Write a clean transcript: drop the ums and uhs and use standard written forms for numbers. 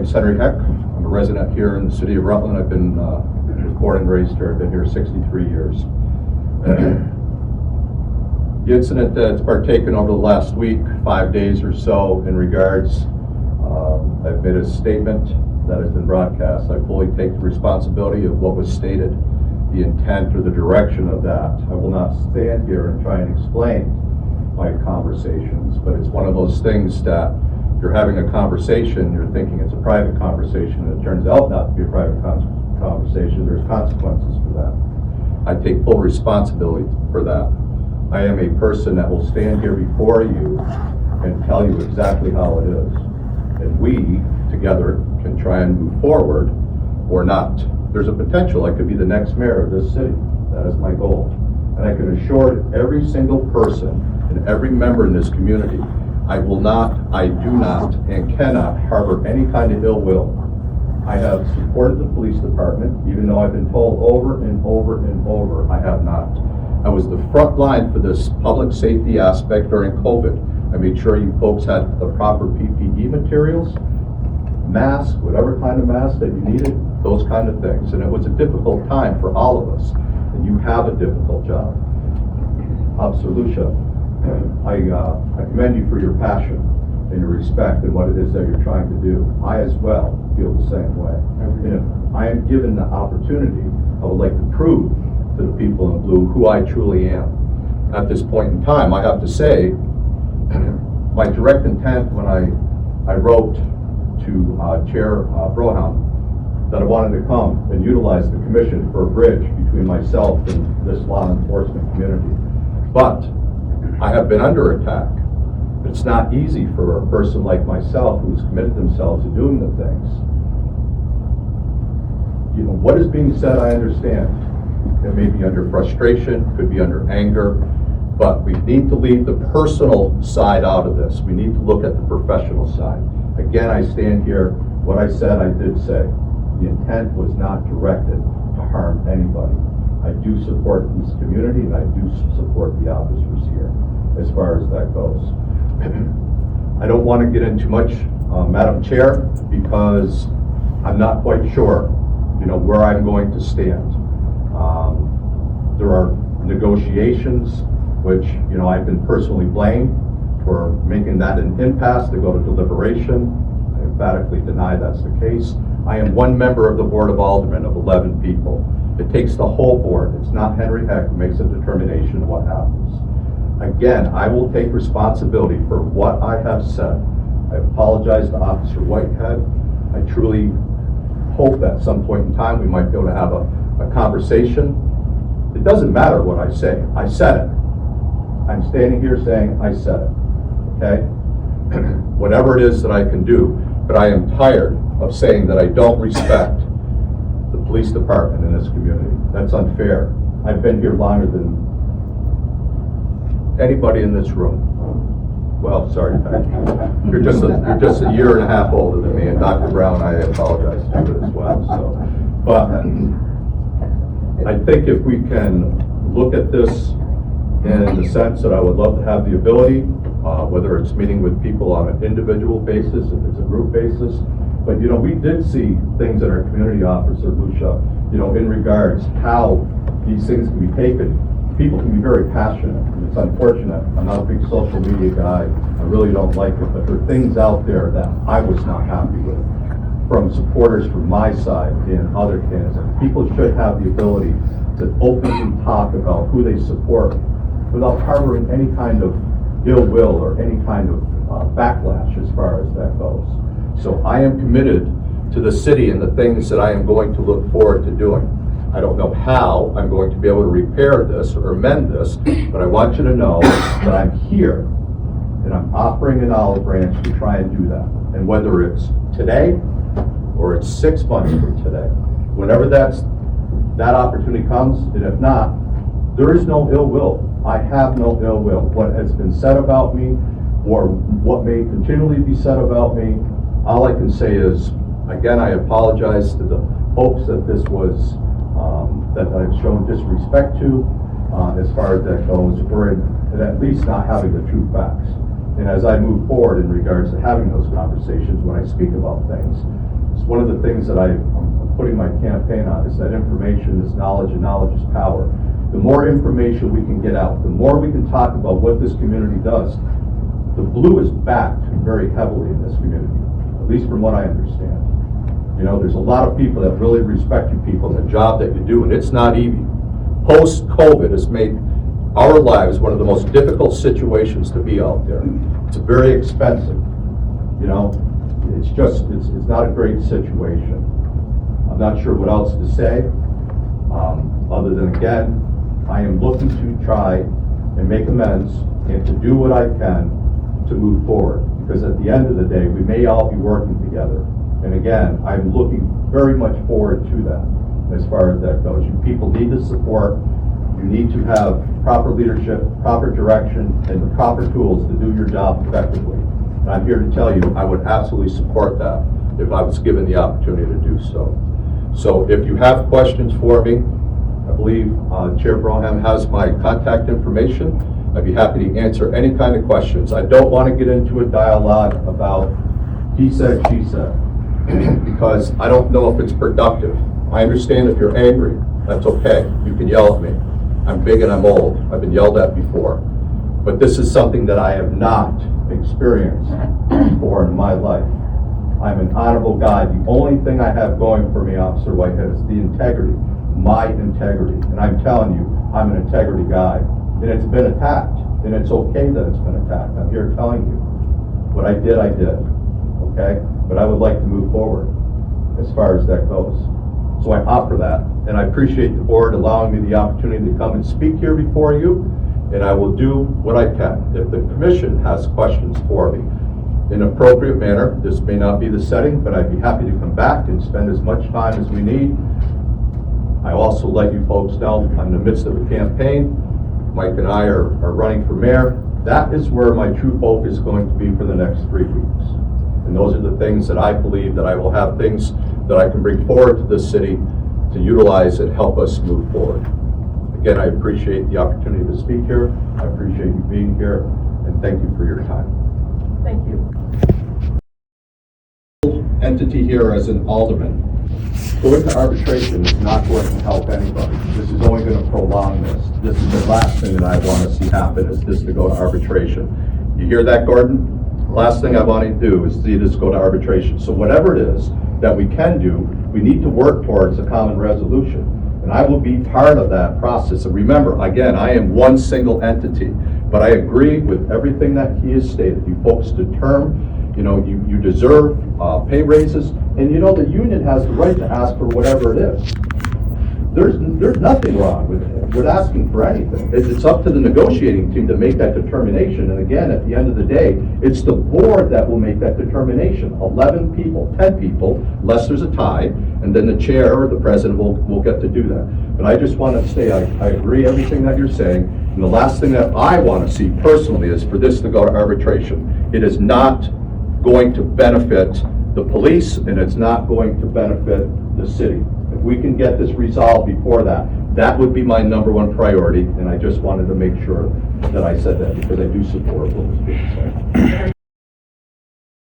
name's Henry Heck. I'm a resident here in the city of Rutland. I've been born and raised here. I've been here 63 years. The incident that's partaken over the last week, 5 days or so, in regards, I've made a statement that has been broadcast. I fully take the responsibility of what was stated, the intent or the direction of that. I will not stand here and try and explain my conversations, but it's one of those things that you're having a conversation, you're thinking it's a private conversation, and it turns out not to be a private conversation. There's consequences for that. I take full responsibility for that. I am a person that will stand here before you and tell you exactly how it is. And we, together, can try and move forward or not. There's a potential I could be the next mayor of this city. That is my goal. And I can assure every single person and every member in this community, I do not, and cannot harbor any kind of ill will. I have supported the police department, even though I've been told over and over and over I have not. I was the front line for this public safety aspect during COVID. I made sure you folks had the proper PPE materials, masks, whatever kind of mask that you needed, those kind of things. And it was a difficult time for all of us. And you have a difficult job. Absolutia. I commend you for your passion and your respect and what it is that you're trying to do. I as well feel the same way. And if I am given the opportunity, I would like to prove to the people in blue who I truly am. At this point in time, I have to say, my direct intent when I wrote to Chair Broham that I wanted to come and utilize the commission for a bridge between myself and this law enforcement community. But I have been under attack. It's not easy for a person like myself who's committed themselves to doing the things. You know, what is being said, I understand. It may be under frustration, could be under anger, but we need to leave the personal side out of this. We need to look at the professional side. Again, I stand here, what I said, I did say. The intent was not directed to harm anybody. I do support this community and I do support the officers here as far as that goes. I don't want to get into much, Madam Chair, because I'm not quite sure, where I'm going to stand. There are negotiations, which, I've been personally blamed for making that an impasse to go to deliberation. I emphatically deny that's the case. I am one member of the Board of Aldermen of 11 people. It takes the whole board. It's not Henry Heck who makes a determination of what happens. Again, I will take responsibility for what I have said. I apologize to Officer Whitehead. I truly hope that at some point in time we might be able to have a conversation. It doesn't matter what I say. I said it. I'm standing here saying I said it. Okay? Whatever it is that I can do, but I am tired of saying that I don't respect the police department in this community. That's unfair. I've been here longer than anybody in this room. Well, sorry, Pat. You're just a year and a half older than me, and Dr. Brown, I apologize to you as well. So, but I think if we can look at this in the sense that I would love to have the ability, whether it's meeting with people on an individual basis, if it's a group basis, but we did see things in our community, Officer Lucia, in regards how these things can be taken. People can be very passionate, and it's unfortunate. I'm not a big social media guy. I really don't like it, but there are things out there that I was not happy with from supporters from my side and other candidates. People should have the ability to openly talk about who they support without harboring any kind of ill will or any kind of backlash as far as that goes. So I am committed to the city and the things that I am going to look forward to doing. I don't know how I'm going to be able to repair this or amend this, but I want you to know that I'm here and I'm offering an olive branch to try and do that. And whether it's today or it's 6 months from today, whenever that opportunity comes, and if not, there is no ill will. I have no ill will. What has been said about me or what may continually be said about me, all I can say is, again, I apologize to the folks that this was that I've shown disrespect to as far as that goes, or at least not having the true facts. And as I move forward in regards to having those conversations, when I speak about things, one of the things that I'm putting my campaign on, is that information is knowledge and knowledge is power. The more information we can get out, the more we can talk about what this community does. The blue is backed very heavily in this community, at least from what I understand. You know, there's a lot of people that really respect you people and the job that you do, and it's not easy. Post-COVID has made our lives one of the most difficult situations to be out there. It's very expensive, you know. It's just, it's not a great situation. I'm not sure what else to say, other than, again, I am looking to try and make amends and to do what I can to move forward. Because at the end of the day, we may all be working together. And again, I'm looking very much forward to that as far as that goes. You people need the support. You need to have proper leadership, proper direction, and the proper tools to do your job effectively. And I'm here to tell you, I would absolutely support that if I was given the opportunity to do so. So if you have questions for me, I believe Chair Broham has my contact information. I'd be happy to answer any kind of questions. I don't want to get into a dialogue about he said, she said, because I don't know if it's productive. I understand if you're angry, that's okay. You can yell at me. I'm big and I'm old. I've been yelled at before. But this is something that I have not experienced before in my life. I'm an honorable guy. The only thing I have going for me, Officer Whitehead, is the integrity, my integrity. And I'm telling you, I'm an integrity guy. And it's been attacked. And it's okay that it's been attacked. I'm here telling you. What I did, okay? But I would like to move forward as far as that goes. So I offer that. And I appreciate the board allowing me the opportunity to come and speak here before you. And I will do what I can. If the commission has questions for me, in an appropriate manner, this may not be the setting, but I'd be happy to come back and spend as much time as we need. I also let you folks know I'm in the midst of a campaign. Mike and I are running for mayor. That is where my true focus is going to be for the next 3 weeks. And those are the things that I believe that I will have things that I can bring forward to this city to utilize and help us move forward. Again, I appreciate the opportunity to speak here. I appreciate you being here, and thank you for your time. Thank you. Entity here as an alderman. Going to arbitration is not going to help anybody. This is only going to prolong this. This is the last thing that I want to see happen, is this to go to arbitration. You hear that, Gordon? Last thing I want to do is see this go to arbitration. So whatever it is that we can do, we need to work towards a common resolution. And I will be part of that process. And remember, again, I am one single entity, but I agree with everything that he has stated. You folks determine, you know, you deserve pay raises, and you know the union has the right to ask for whatever it is. There's nothing wrong with asking for anything. It's up to the negotiating team to make that determination. And again, at the end of the day, it's the board that will make that determination. 11 people, 10 people, unless there's a tie, and then the chair or the president will get to do that. But I just want to say I agree everything that you're saying. And the last thing that I want to see personally is for this to go to arbitration. It is not going to benefit the police, and it's not going to benefit the city. If we can get this resolved before that, that would be my #1 priority, and I just wanted to make sure that I said that because I do support what was being said.